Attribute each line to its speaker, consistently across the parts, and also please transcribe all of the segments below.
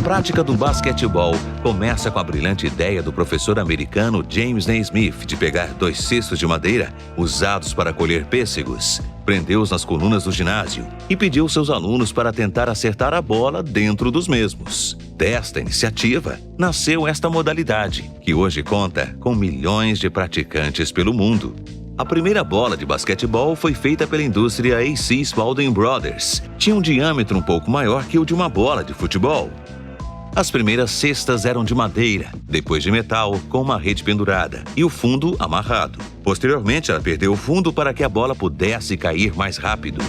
Speaker 1: prática do basquetebol começa com a brilhante ideia do professor americano James Naismith de pegar 2 cestos de madeira usados para colher pêssegos, prendeu-os nas colunas do ginásio e pediu seus alunos para tentar acertar a bola dentro dos mesmos. Desta iniciativa, nasceu esta modalidade, que hoje conta com milhões de praticantes pelo mundo. A primeira bola de basquetebol foi feita pela indústria A.C. Spalding Brothers. Tinha um diâmetro um pouco maior que o de uma bola de futebol. As primeiras cestas eram de madeira, depois de metal, com uma rede pendurada e o fundo amarrado. Posteriormente, ela perdeu o fundo para que a bola pudesse cair mais rápido.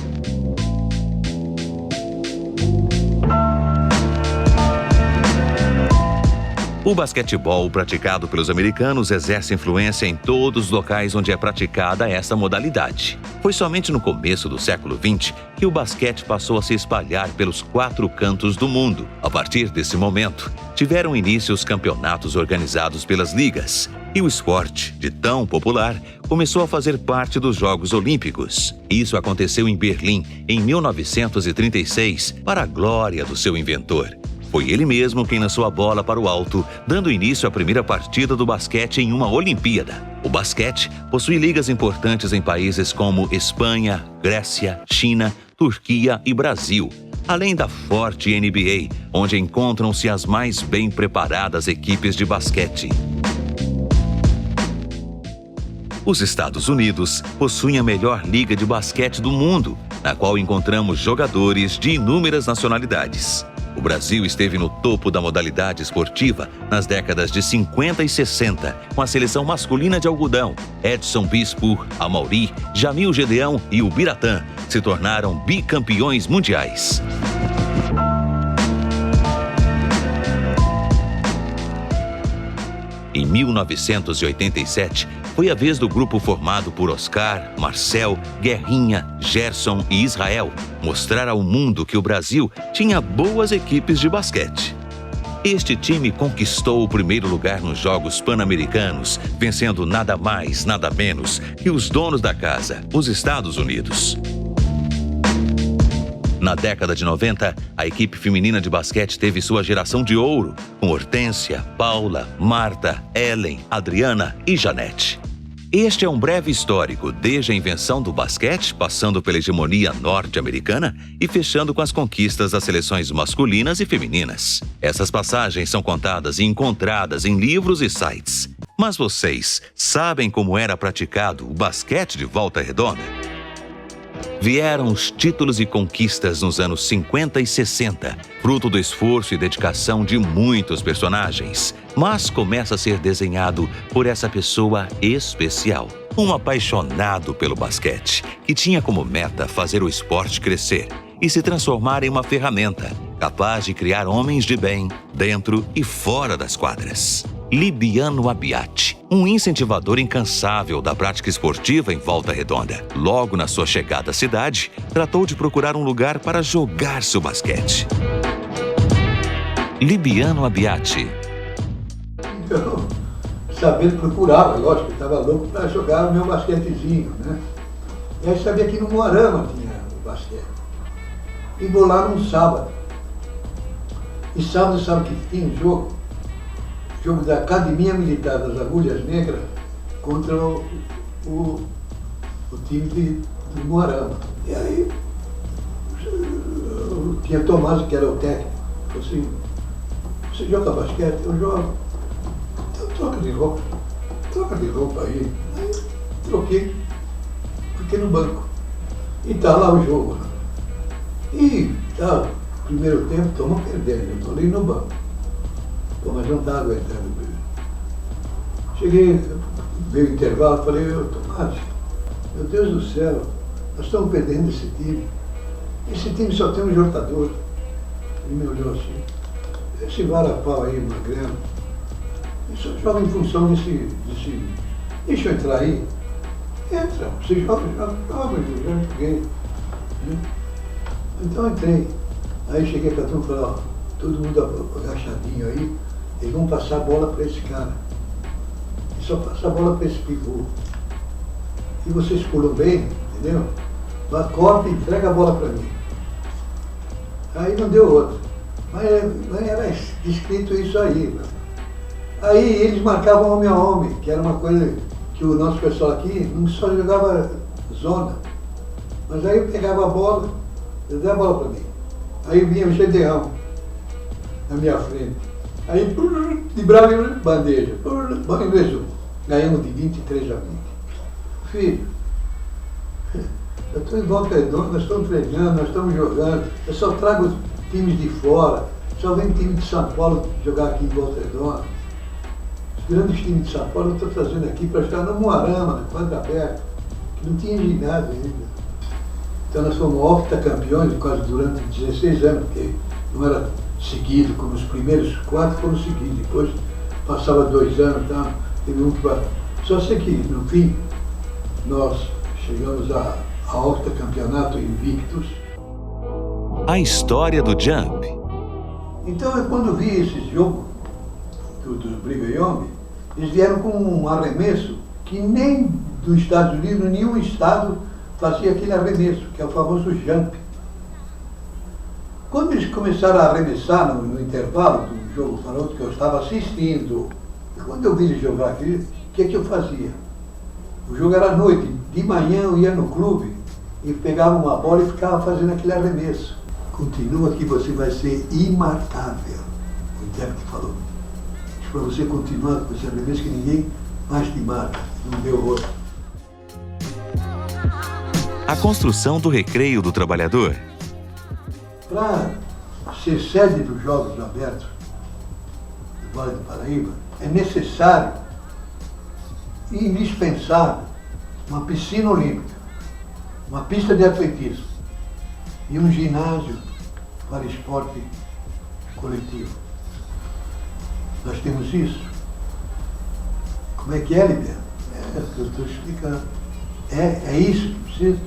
Speaker 1: O basquetebol praticado pelos americanos exerce influência em todos os locais onde é praticada essa modalidade. Foi somente no começo do século XX que o basquete passou a se espalhar pelos 4 cantos do mundo. A partir desse momento, tiveram início os campeonatos organizados pelas ligas, e o esporte, de tão popular, começou a fazer parte dos Jogos Olímpicos. Isso aconteceu em Berlim, em 1936, para a glória do seu inventor. Foi ele mesmo quem lançou a bola para o alto, dando início à primeira partida do basquete em uma Olimpíada. O basquete possui ligas importantes em países como Espanha, Grécia, China, Turquia e Brasil, além da forte NBA, onde encontram-se as mais bem preparadas equipes de basquete. Os Estados Unidos possuem a melhor liga de basquete do mundo, na qual encontramos jogadores de inúmeras nacionalidades. O Brasil esteve no topo da modalidade esportiva nas décadas de 50 e 60, com a seleção masculina de algodão. Edson Bispo, Amauri, Jamil Gedeão e o Biratã se tornaram bicampeões mundiais. Em 1987, foi a vez do grupo formado por Oscar, Marcel, Guerrinha, Gerson e Israel mostrar ao mundo que o Brasil tinha boas equipes de basquete. Este time conquistou o primeiro lugar nos Jogos Pan-Americanos, vencendo nada mais, nada menos que os donos da casa, os Estados Unidos. Na década de 90, a equipe feminina de basquete teve sua geração de ouro, com Hortência, Paula, Marta, Ellen, Adriana e Janete. Este é um breve histórico, desde a invenção do basquete, passando pela hegemonia norte-americana e fechando com as conquistas das seleções masculinas e femininas. Essas passagens são contadas e encontradas em livros e sites. Mas vocês sabem como era praticado o basquete de Volta Redonda? Vieram os títulos e conquistas nos anos 50 e 60, fruto do esforço e dedicação de muitos personagens. Mas começa a ser desenhado por essa pessoa especial, um apaixonado pelo basquete, que tinha como meta fazer o esporte crescer e se transformar em uma ferramenta capaz de criar homens de bem dentro e fora das quadras. Libiano Abbiati, um incentivador incansável da prática esportiva em Volta Redonda. Logo na sua chegada à cidade, tratou de procurar um lugar para jogar seu basquete. Libiano Abbiati.
Speaker 2: Então, sabendo procurava, lógico, eu estava louco para jogar o meu basquetezinho, né? E aí sabia que no Moarama tinha o basquete. E vou lá num sábado. E sábado, sabe que tinha um jogo? Jogo da Academia Militar das Agulhas Negras contra o time de Moarama. E aí, tinha Tomás, que era o técnico, falou assim: você joga basquete? Eu jogo. Então troca de roupa aí. Aí troquei, fiquei no banco. E tá lá o jogo. E tá, primeiro tempo, estamos perdendo, eu tô ali no banco. Pô, mas não está aguentando. Cheguei, veio o intervalo, falei: Tomás, meu Deus do céu, nós estamos perdendo esse time. Esse time só tem um jogador. Ele me olhou assim: esse vara-pau aí, magrelo, ele só joga em função desse. Deixa eu entrar aí. Entra, você joga, eu já joguei. Então eu entrei. Aí cheguei para a turma e falei: ó, todo mundo agachadinho aí, eles vão passar a bola para esse cara. E só passa a bola para esse pivô. E vocês pulam bem, entendeu? Mas corta e entrega a bola para mim. Aí não deu outra. Mas era escrito isso aí. Aí eles marcavam homem a homem, que era uma coisa que o nosso pessoal aqui não só jogava zona. Mas aí eu pegava a bola, eu dava a bola para mim. Aí vinha o Gedeão na minha frente. Aí, de bravo, bandeja. Banho mesmo. Ganhamos de 23 a 20. Filho, eu estou em Volta Redonda, nós estamos treinando, nós estamos jogando. Eu só trago times de fora. Só vem time de São Paulo jogar aqui em Volta Redonda. Os grandes times de São Paulo eu estou trazendo aqui para jogar no Moarama, na quadra aberta, que não tinha ginásio ainda. Então nós fomos octacampeões quase durante 16 anos, porque não era seguido, como os primeiros 4 foram seguidos, depois passava 2 anos, tá? Teve um que... Só sei que no fim nós chegamos a octacampeonato invictus.
Speaker 1: A história do Jump.
Speaker 2: Então eu, quando vi esse jogo dos Brigayong, eles vieram com um arremesso que nem dos Estados Unidos, nenhum estado fazia aquele arremesso, que é o famoso jump. Quando eles começaram a arremessar no intervalo do jogo para outro, que eu estava assistindo, e quando eu vi eles jogar aquilo, o que é que eu fazia? O jogo era à noite, de manhã eu ia no clube e pegava uma bola e ficava fazendo aquele arremesso. Continua que você vai ser imarcável, o intérprete falou. Para você continuar com esse arremesso que ninguém mais te marca, não deu outro.
Speaker 1: A construção do Recreio do Trabalhador.
Speaker 2: Para ser sede dos Jogos Abertos do Vale do Paraíba, é necessário e indispensável uma piscina olímpica, uma pista de atletismo e um ginásio para esporte coletivo. Nós temos isso. Como é que é, Liber? É o que eu estou explicando. É isso que precisa.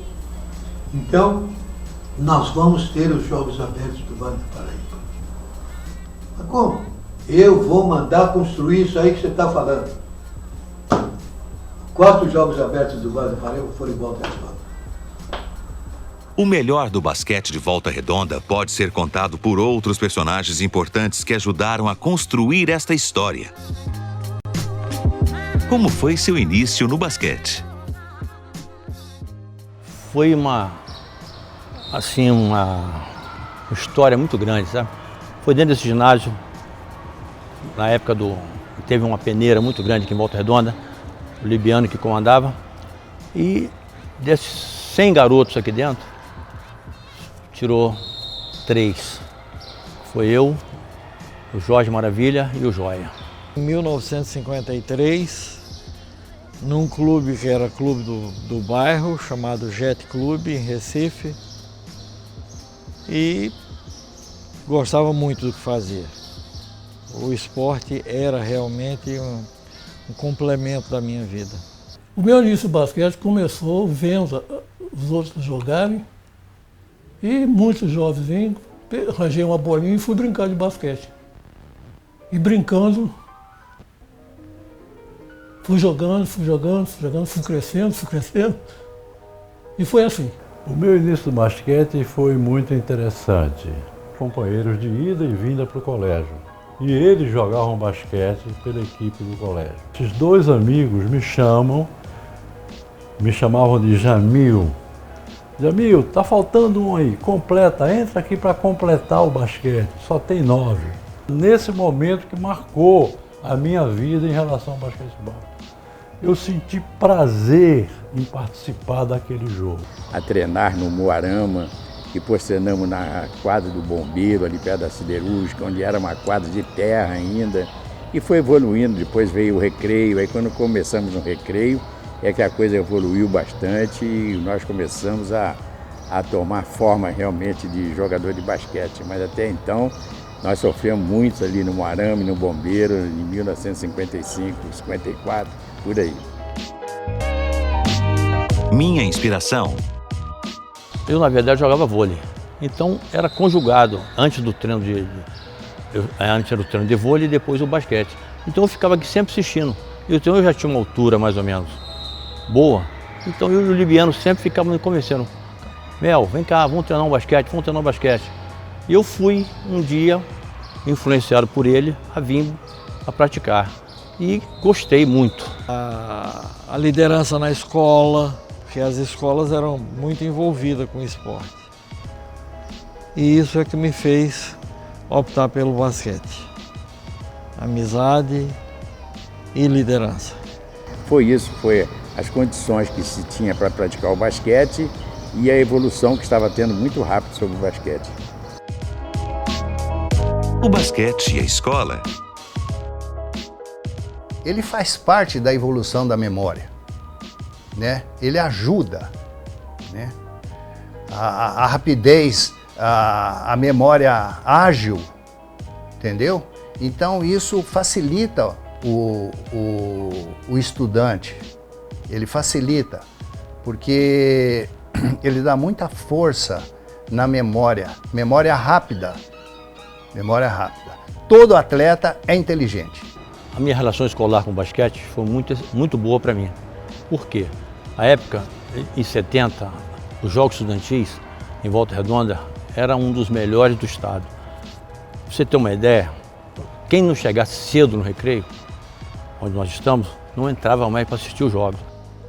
Speaker 2: Então, nós vamos ter os Jogos Abertos do Vale do Paraíba. Mas como? Eu vou mandar construir isso aí que você está falando. 4 Jogos Abertos do Vale do Paraíba foram em Volta Redonda.
Speaker 1: O melhor do basquete de Volta Redonda pode ser contado por outros personagens importantes que ajudaram a construir esta história. Como foi seu início no basquete?
Speaker 3: Foi uma história muito grande, sabe? Foi dentro desse ginásio, na época teve uma peneira muito grande aqui em Volta Redonda, o Libiano que comandava, e desses 100 garotos aqui dentro, tirou 3. Foi eu, o Jorge Maravilha e o Joia.
Speaker 4: Em 1953, num clube que era clube do bairro, chamado Jet Clube, em Recife, e gostava muito do que fazia. O esporte era realmente um complemento da minha vida.
Speaker 5: O meu início do basquete começou vendo os outros jogarem e muitos jovens arranjei uma bolinha e fui brincar de basquete. E brincando, fui jogando, fui crescendo e foi assim.
Speaker 6: O meu início do basquete foi muito interessante. Companheiros de ida e vinda para o colégio. E eles jogavam basquete pela equipe do colégio. Esses 2 amigos me chamavam de Jamil. Jamil, tá faltando um aí, completa, entra aqui para completar o basquete, só tem 9. Nesse momento que marcou a minha vida em relação ao basquetebol. Eu senti prazer em participar daquele jogo.
Speaker 7: A treinar no Moarama, depois treinamos na quadra do Bombeiro, ali perto da Siderúrgica, onde era uma quadra de terra ainda, e foi evoluindo, depois veio o recreio, aí quando começamos no recreio, é que a coisa evoluiu bastante e nós começamos a tomar forma realmente de jogador de basquete, mas até então nós sofremos muito ali no Moarama e no Bombeiro, em 1955, 54, por aí.
Speaker 1: Minha inspiração.
Speaker 3: Eu, na verdade, jogava vôlei. Então, era conjugado antes do treino antes era o treino de vôlei e depois o basquete. Então, eu ficava aqui sempre assistindo. Então, eu já tinha uma altura, mais ou menos, boa. Então, eu e o Libiano sempre ficavam me convencendo. Mel, vem cá, vamos treinar um basquete, vamos treinar um basquete. E eu fui um dia influenciado por ele, a vir a praticar. E gostei muito.
Speaker 4: A liderança na escola, porque as escolas eram muito envolvidas com o esporte. E isso é que me fez optar pelo basquete. Amizade e liderança.
Speaker 7: Foi as condições que se tinha para praticar o basquete e a evolução que estava tendo muito rápido sobre o basquete.
Speaker 1: O basquete e a escola.
Speaker 2: Ele faz parte da evolução da memória, né? Ele ajuda, né? A rapidez, a memória ágil, entendeu? Então isso facilita o estudante, ele facilita, porque ele dá muita força na memória rápida. Todo atleta é inteligente.
Speaker 3: A minha relação escolar com o basquete foi muito boa para mim. Por quê? A época, em 70, os Jogos Estudantis em Volta Redonda era um dos melhores do estado. Pra você ter uma ideia, quem não chegasse cedo no recreio, onde nós estamos, não entrava mais para assistir os jogos.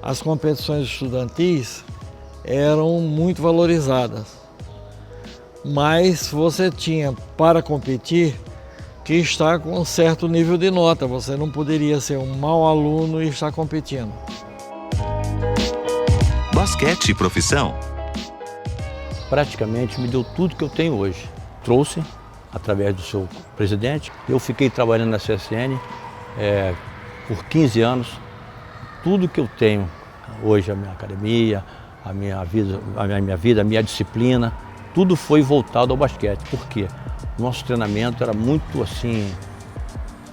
Speaker 4: As competições estudantis eram muito valorizadas, mas você tinha para competir que estar com um certo nível de nota. Você não poderia ser um mau aluno e estar competindo.
Speaker 1: Basquete e profissão.
Speaker 3: Praticamente me deu tudo que eu tenho hoje. Trouxe, através do seu presidente. Eu fiquei trabalhando na CSN por 15 anos. Tudo que eu tenho hoje, a minha academia, a minha vida, a minha disciplina, tudo foi voltado ao basquete. Por quê? Nosso treinamento era muito assim,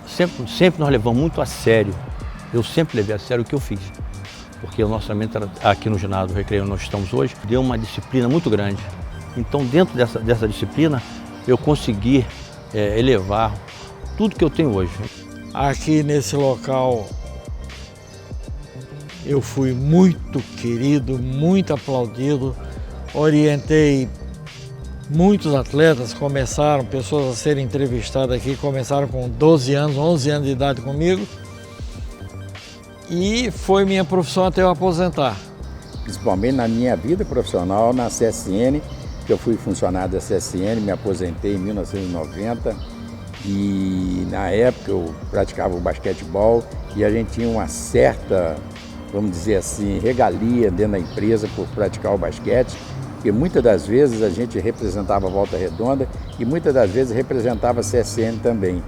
Speaker 3: sempre nós levamos muito a sério. Eu sempre levei a sério o que eu fiz. Porque o nosso treinamento era aqui no ginásio do Recreio, onde nós estamos hoje, deu uma disciplina muito grande. Então, dentro dessa disciplina, eu consegui elevar tudo que eu tenho hoje.
Speaker 4: Aqui nesse local, eu fui muito querido, muito aplaudido, orientei muitos atletas, pessoas a serem entrevistadas aqui, começaram com 12 anos, 11 anos de idade comigo. E foi minha profissão até eu aposentar.
Speaker 7: Principalmente na minha vida profissional, na CSN, que eu fui funcionário da CSN, me aposentei em 1990 e na época eu praticava o basquetebol e a gente tinha uma certa, vamos dizer assim, regalia dentro da empresa por praticar o basquete, porque muitas das vezes a gente representava a Volta Redonda e muitas das vezes representava a CSN também.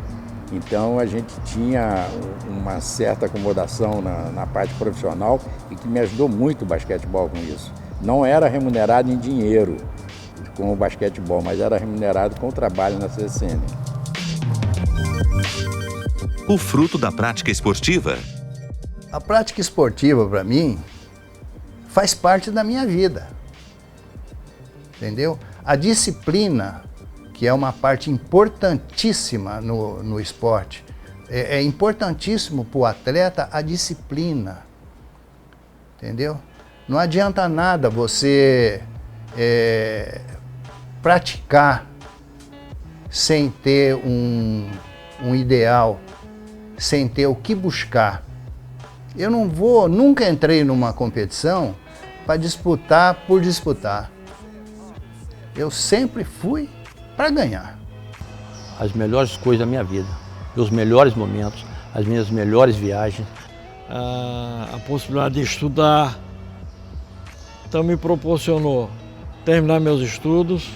Speaker 7: Então a gente tinha uma certa acomodação na parte profissional e que me ajudou muito o basquetebol com isso. Não era remunerado em dinheiro com o basquetebol, mas era remunerado com o trabalho na CSN.
Speaker 1: O fruto da prática esportiva.
Speaker 2: A prática esportiva, para mim, faz parte da minha vida, entendeu? A disciplina, que é uma parte importantíssima no esporte. É importantíssimo para o atleta a disciplina, entendeu? Não adianta nada você praticar sem ter um ideal, sem ter o que buscar. Eu nunca entrei numa competição para disputar por disputar. Eu sempre fui para ganhar.
Speaker 3: As melhores coisas da minha vida, meus melhores momentos, as minhas melhores viagens.
Speaker 4: A possibilidade de estudar, então me proporcionou terminar meus estudos,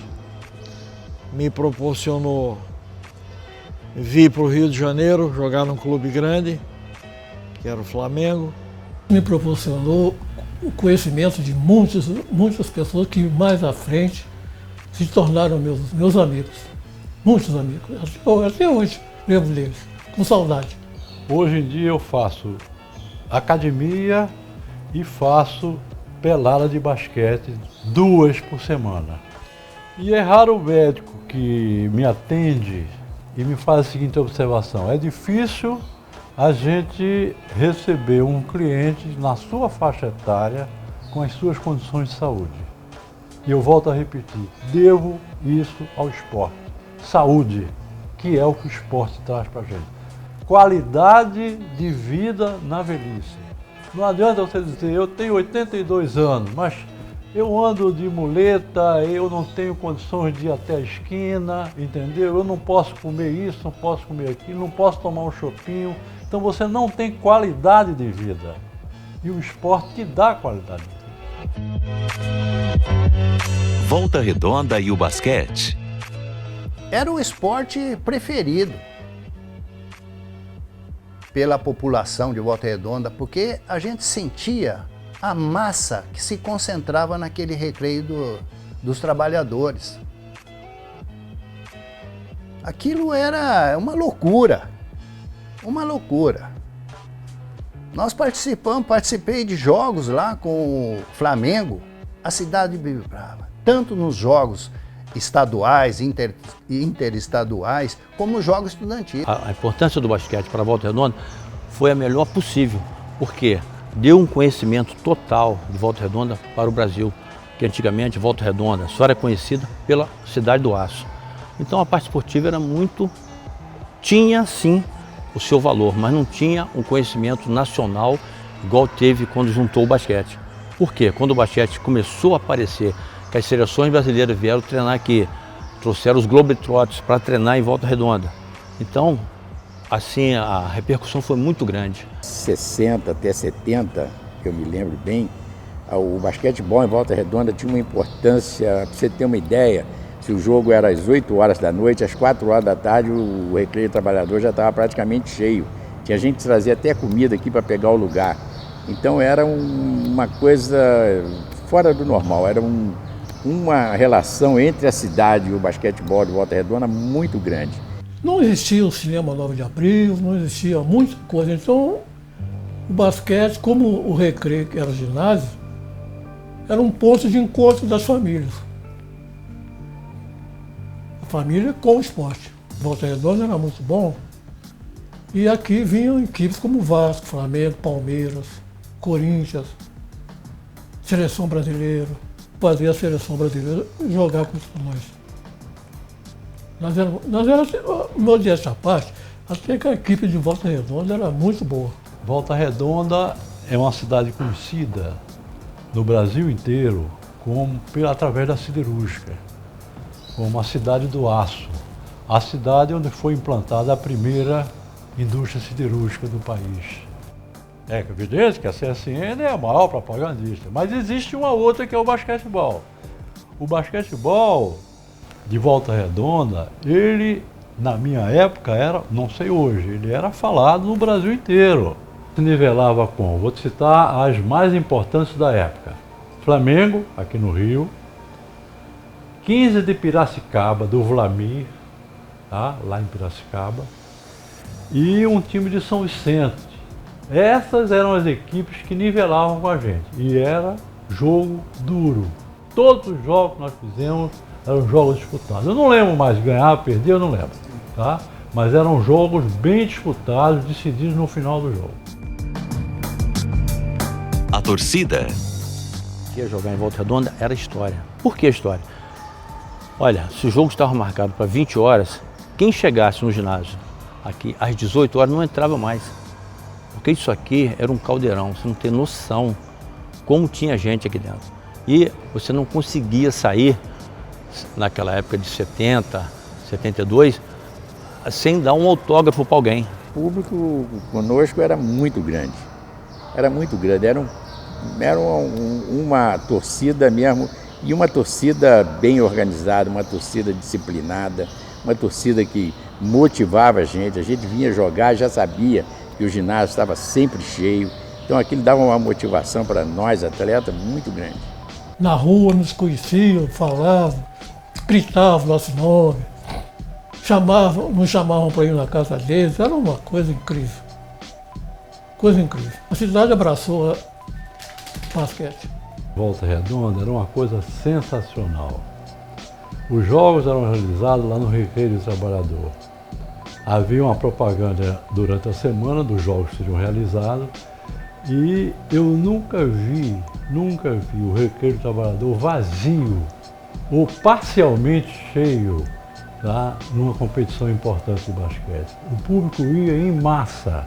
Speaker 4: me proporcionou vir para o Rio de Janeiro, jogar num clube grande, que era o Flamengo.
Speaker 5: Me proporcionou o conhecimento de muitas pessoas que mais à frente se tornaram meus amigos, muitos amigos, até hoje lembro deles, com saudade.
Speaker 6: Hoje em dia eu faço academia e faço pelada de basquete 2 por semana. E é raro o médico que me atende e me faz a seguinte observação: é difícil a gente receber um cliente na sua faixa etária com as suas condições de saúde. E eu volto a repetir, devo isso ao esporte. Saúde. que é o que o esporte traz para a gente. Qualidade de vida na velhice. Não adianta você dizer, eu tenho 82 anos, mas eu ando de muleta, eu não tenho condições de ir até a esquina, entendeu? Eu não posso comer isso, não posso comer aquilo, não posso tomar um chopinho. Então você não tem qualidade de vida. E o esporte te dá qualidade de vida.
Speaker 1: Volta Redonda e o basquete.
Speaker 8: Era o esporte preferido pela população de Volta Redonda, porque a gente sentia a massa que se concentrava naquele recreio dos trabalhadores. Aquilo era uma loucura, uma loucura. Nós participei de jogos lá com o Flamengo, a cidade vibrava, tanto nos jogos estaduais, interestaduais, como jogos estudantis.
Speaker 3: A importância do basquete para a Volta Redonda foi a melhor possível, porque deu um conhecimento total de Volta Redonda para o Brasil, que antigamente Volta Redonda só era conhecida pela cidade do aço. Então a parte esportiva era tinha sim o seu valor, mas não tinha um conhecimento nacional igual teve quando juntou o basquete. Por quê? Quando o basquete começou a aparecer, que as seleções brasileiras vieram treinar aqui, trouxeram os Globetrotters para treinar em Volta Redonda. Então, assim, a repercussão foi muito grande.
Speaker 7: 60 até 70, que eu me lembro bem, o basquetebol em Volta Redonda tinha uma importância, para você ter uma ideia, se o jogo era às 8 horas da noite, às 4 horas da tarde, o Recreio Trabalhador já estava praticamente cheio. Tinha gente que trazia até comida aqui para pegar o lugar. Então era uma coisa fora do normal, era uma relação entre a cidade e o basquetebol de Volta Redonda muito grande.
Speaker 5: Não existia o cinema 9 de abril, não existia muita coisa. Então, o basquete, como o recreio, que era o ginásio, era um ponto de encontro das famílias. A família com o esporte. Volta Redonda era muito bom. E aqui vinham equipes como Vasco, Flamengo, Palmeiras, Corinthians, Seleção Brasileira. Fazer a Seleção Brasileira jogar contra nós. Nós éramos, modéstia à parte, até que a equipe de Volta Redonda era muito boa.
Speaker 6: Volta Redonda é uma cidade conhecida no Brasil inteiro através da siderúrgica, como a cidade do aço, a cidade onde foi implantada a primeira indústria siderúrgica do país. É evidente que a CSN é a maior propagandista, mas existe uma outra que é o basquetebol. O basquetebol de Volta Redonda, ele, na minha época, era, não sei hoje, ele era falado no Brasil inteiro. Se nivelava com, vou te citar as mais importantes da época. Flamengo, aqui no Rio, 15 de Piracicaba, do Vlamir, tá? Lá em Piracicaba, e um time de São Vicente. Essas eram as equipes que nivelavam com a gente, e era jogo duro. Todos os jogos que nós fizemos eram jogos disputados. Eu não lembro mais, ganhar, perder, eu não lembro, tá? Mas eram jogos bem disputados, decididos no final do jogo.
Speaker 1: A torcida.
Speaker 3: Ia jogar em Volta Redonda era história. Por que história? Olha, se o jogo estava marcado para 20 horas, quem chegasse no ginásio aqui às 18 horas não entrava mais. Porque isso aqui era um caldeirão, você não tem noção como tinha gente aqui dentro. E você não conseguia sair, naquela época de 70, 72, sem dar um autógrafo para alguém.
Speaker 7: O público conosco era muito grande, era uma torcida mesmo, e uma torcida bem organizada, uma torcida disciplinada, uma torcida que motivava a gente vinha jogar, já sabia que o ginásio estava sempre cheio, então aquilo dava uma motivação para nós, atletas, muito grande.
Speaker 5: Na rua nos conheciam, falavam, gritavam nosso nome, nos chamavam para ir na casa deles, era uma coisa incrível. Coisa incrível. A cidade abraçou o basquete.
Speaker 6: Volta Redonda era uma coisa sensacional. Os jogos eram realizados lá no Recreio do Trabalhador. Havia uma propaganda durante a semana dos jogos que seriam realizados e eu nunca vi o Recreio do Trabalhador vazio ou parcialmente cheio tá? Numa competição importante de basquete. O público ia em massa.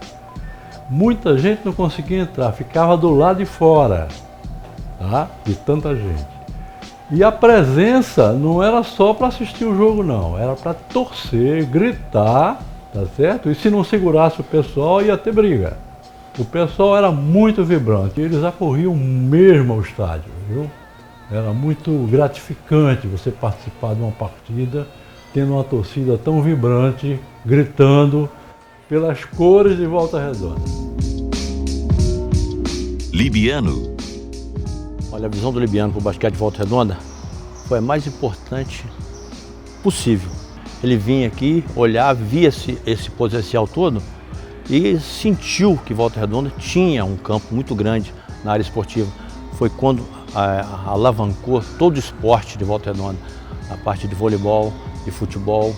Speaker 6: Muita gente não conseguia entrar, ficava do lado de fora, tá? De tanta gente. E a presença não era só para assistir o jogo, não. Era para torcer, gritar, tá certo? E se não segurasse o pessoal, ia ter briga. O pessoal era muito vibrante, eles acorriam mesmo ao estádio, viu? Era muito gratificante você participar de uma partida tendo uma torcida tão vibrante, gritando pelas cores de Volta Redonda.
Speaker 1: Libiano.
Speaker 3: Olha, a visão do Libiano para o basquete de Volta Redonda foi a mais importante possível. Ele vinha aqui, olhava, via esse potencial todo e sentiu que Volta Redonda tinha um campo muito grande na área esportiva. Foi quando alavancou todo o esporte de Volta Redonda, a parte de voleibol, de futebol,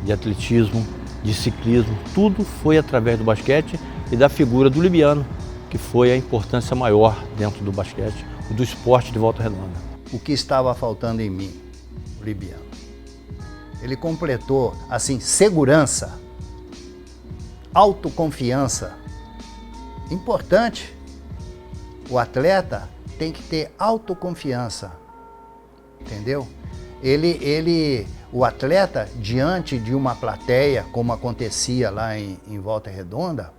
Speaker 3: de atletismo, de ciclismo, tudo foi através do basquete e da figura do Libiano, que foi a importância maior dentro do basquete, do esporte de Volta Redonda.
Speaker 8: O que estava faltando em mim, o Libiano? Ele completou, assim, segurança, autoconfiança. Importante, o atleta tem que ter autoconfiança, entendeu? O atleta, diante de uma plateia, como acontecia lá em Volta Redonda,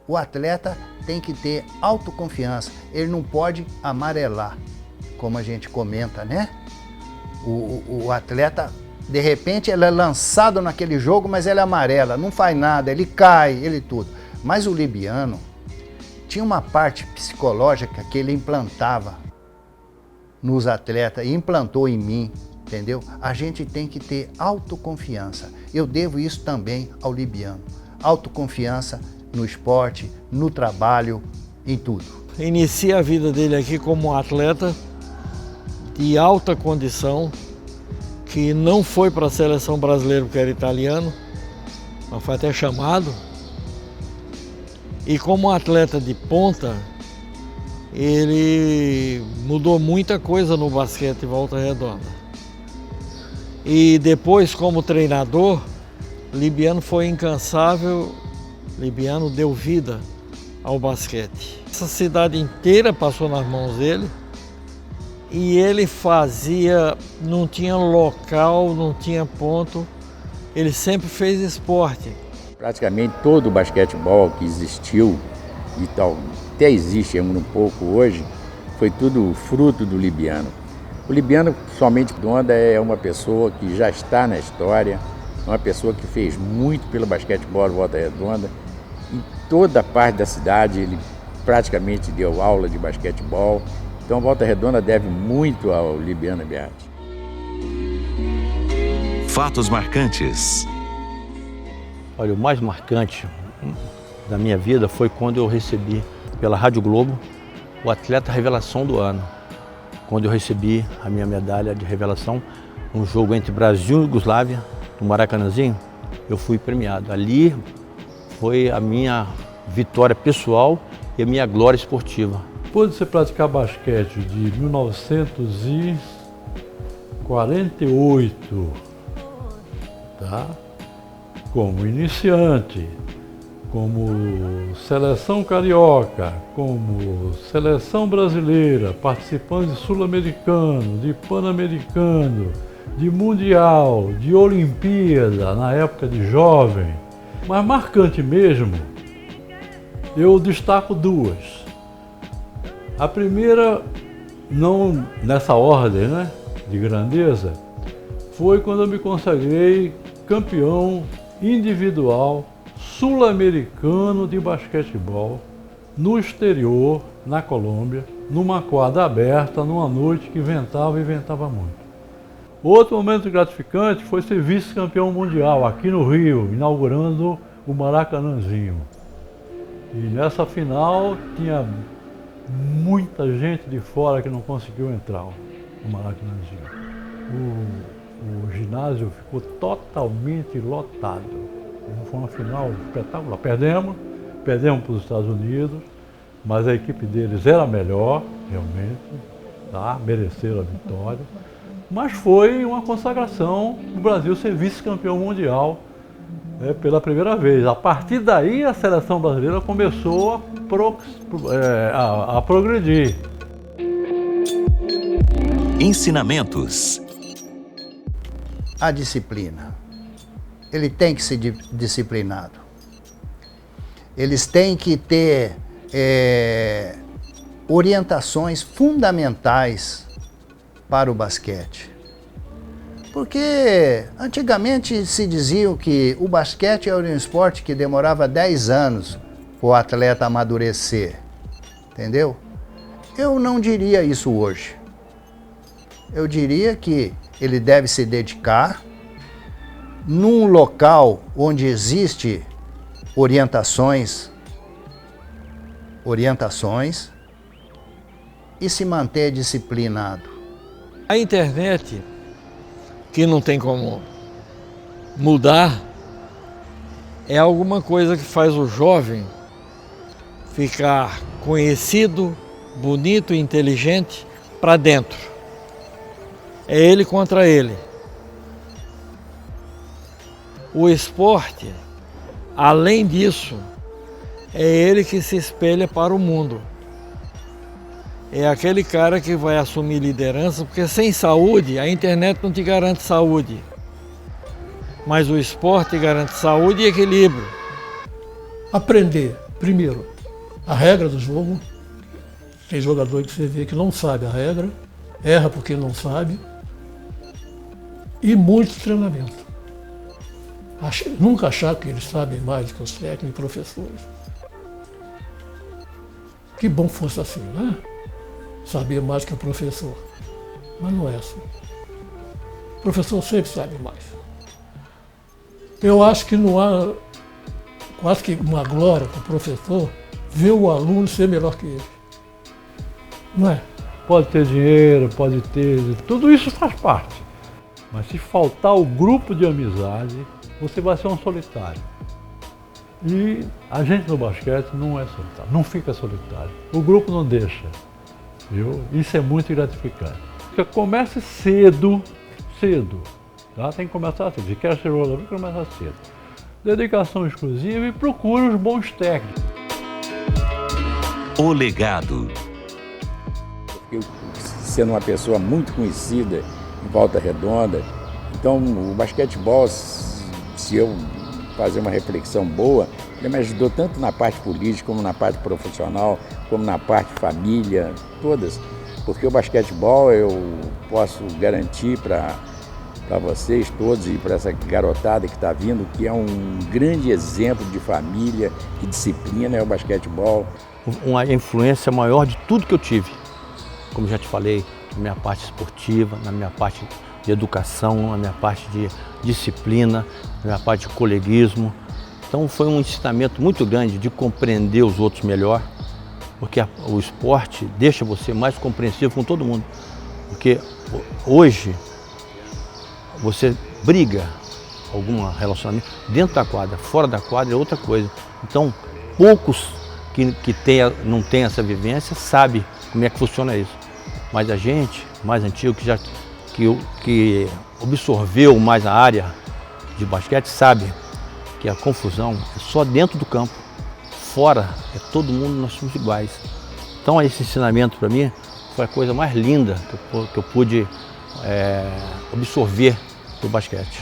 Speaker 8: o atleta tem que ter autoconfiança, ele não pode amarelar, como a gente comenta, né? O atleta, de repente, ele é lançado naquele jogo, mas ele amarela, não faz nada, ele cai, ele tudo. Mas o Libiano tinha uma parte psicológica que ele implantava nos atletas, e implantou em mim, entendeu? A gente tem que ter autoconfiança. Eu devo isso também ao Libiano. Autoconfiança no esporte, no trabalho, em tudo.
Speaker 4: Inicia a vida dele aqui como um atleta de alta condição, que não foi para a seleção brasileira porque era italiano, mas foi até chamado. E como atleta de ponta, ele mudou muita coisa no basquete de Volta Redonda. E depois, como treinador, Libiano foi incansável, Libiano deu vida ao basquete. Essa cidade inteira passou nas mãos dele e ele fazia, não tinha local, não tinha ponto, ele sempre fez esporte.
Speaker 7: Praticamente todo o basquetebol que existiu e tal, até existe um pouco hoje, foi tudo fruto do Libiano. O Libiano, somente Redonda, é uma pessoa que já está na história, uma pessoa que fez muito pelo basquetebol de Volta Redonda. Em toda a parte da cidade ele praticamente deu aula de basquetebol. Então Volta Redonda deve muito ao Libiano Beati.
Speaker 1: Fatos marcantes.
Speaker 3: Olha, o mais marcante da minha vida foi quando eu recebi pela Rádio Globo o atleta revelação do ano. Quando eu recebi a minha medalha de revelação num jogo entre Brasil e Iugoslávia, no Maracanãzinho, eu fui premiado. Ali foi a minha vitória pessoal e a minha glória esportiva.
Speaker 6: Depois de você praticar basquete de 1948, tá? Como iniciante, como seleção carioca, como seleção brasileira, participando de sul-americano, de pan-americano, de mundial, de Olimpíada, na época de jovem. Mas marcante mesmo, eu destaco duas. A primeira, não nessa ordem, né, de grandeza, foi quando eu me consagrei campeão individual sul-americano de basquetebol no exterior, na Colômbia, numa quadra aberta, numa noite que ventava e ventava muito. Outro momento gratificante foi ser vice-campeão mundial aqui no Rio, inaugurando o Maracanãzinho. E nessa final tinha muita gente de fora que não conseguiu entrar no Maracanãzinho. O ginásio ficou totalmente lotado. Foi uma final espetacular. Perdemos para os Estados Unidos, mas a equipe deles era melhor, realmente, tá? Mereceram a vitória. mas foi uma consagração do Brasil ser vice-campeão mundial pela primeira vez. A partir daí a seleção brasileira começou a progredir.
Speaker 1: Ensinamentos.
Speaker 8: A disciplina. Ele tem que ser disciplinado. Eles têm que ter orientações fundamentais para o basquete. Porque antigamente se dizia que o basquete era um esporte que demorava 10 anos para o atleta amadurecer. Entendeu? Eu não diria isso hoje. Eu diria que ele deve se dedicar num local onde existe orientações e se manter disciplinado.
Speaker 4: A internet, que não tem como mudar, é alguma coisa que faz o jovem ficar conhecido, bonito e inteligente para dentro. É ele contra ele. O esporte, além disso, é ele que se espelha para o mundo. É aquele cara que vai assumir liderança, porque sem saúde, a internet não te garante saúde. Mas o esporte garante saúde e equilíbrio.
Speaker 5: Aprender, primeiro, a regra do jogo. Tem jogador que você vê que não sabe a regra, erra porque não sabe. E muito treinamento. Nunca achar que eles sabem mais que os técnicos e professores. Que bom fosse assim, né? Saber mais que o professor. Mas não é assim. O professor sempre sabe mais. Eu acho que não há quase que uma glória para o professor ver o aluno ser melhor que ele. Não é?
Speaker 6: Pode ter dinheiro, pode ter... Tudo isso faz parte. Mas se faltar o grupo de amizade, você vai ser um solitário. E a gente no basquete não é solitário, não fica solitário. O grupo não deixa. Viu? Isso é muito gratificante. Porque comece cedo. Tá? Tem que começar cedo. Se quer ser jogador, começa cedo. Dedicação exclusiva e procure os bons técnicos.
Speaker 1: O legado.
Speaker 7: Eu, sendo uma pessoa muito conhecida em Volta Redonda, então o basquetebol, se eu fazer uma reflexão boa, ele me ajudou tanto na parte política, como na parte profissional, como na parte família, todas. Porque o basquetebol, eu posso garantir para vocês todos e para essa garotada que está vindo, que é um grande exemplo de família e disciplina, é o basquetebol.
Speaker 3: Uma influência maior de tudo que eu tive, como já te falei, na minha parte esportiva, na minha parte de educação, na minha parte de disciplina, na minha parte de coleguismo. Então foi um ensinamento muito grande de compreender os outros melhor, porque o esporte deixa você mais compreensivo com todo mundo. Porque hoje você briga algum relacionamento dentro da quadra, fora da quadra é outra coisa. Então poucos que não tem essa vivência sabe como é que funciona isso. Mas a gente, mais antigo, que absorveu mais a área de basquete, sabe que a confusão é só dentro do campo. Fora, é todo mundo, nós somos iguais. Então esse ensinamento para mim foi a coisa mais linda que eu pude absorver do basquete.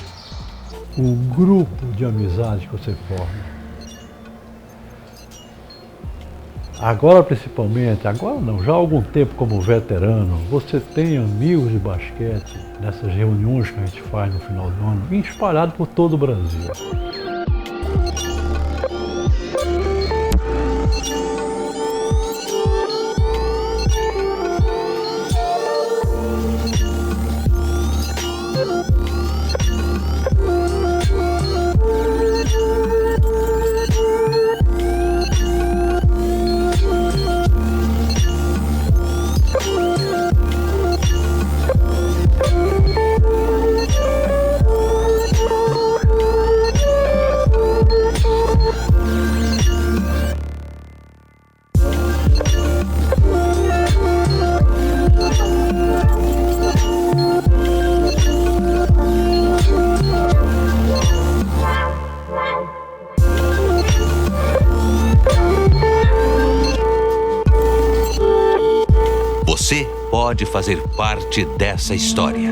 Speaker 6: O grupo de amizade que você forma. Agora principalmente, agora não, já há algum tempo como veterano, você tem amigos de basquete nessas reuniões que a gente faz no final do ano, espalhado por todo o Brasil.
Speaker 1: pode fazer parte dessa história.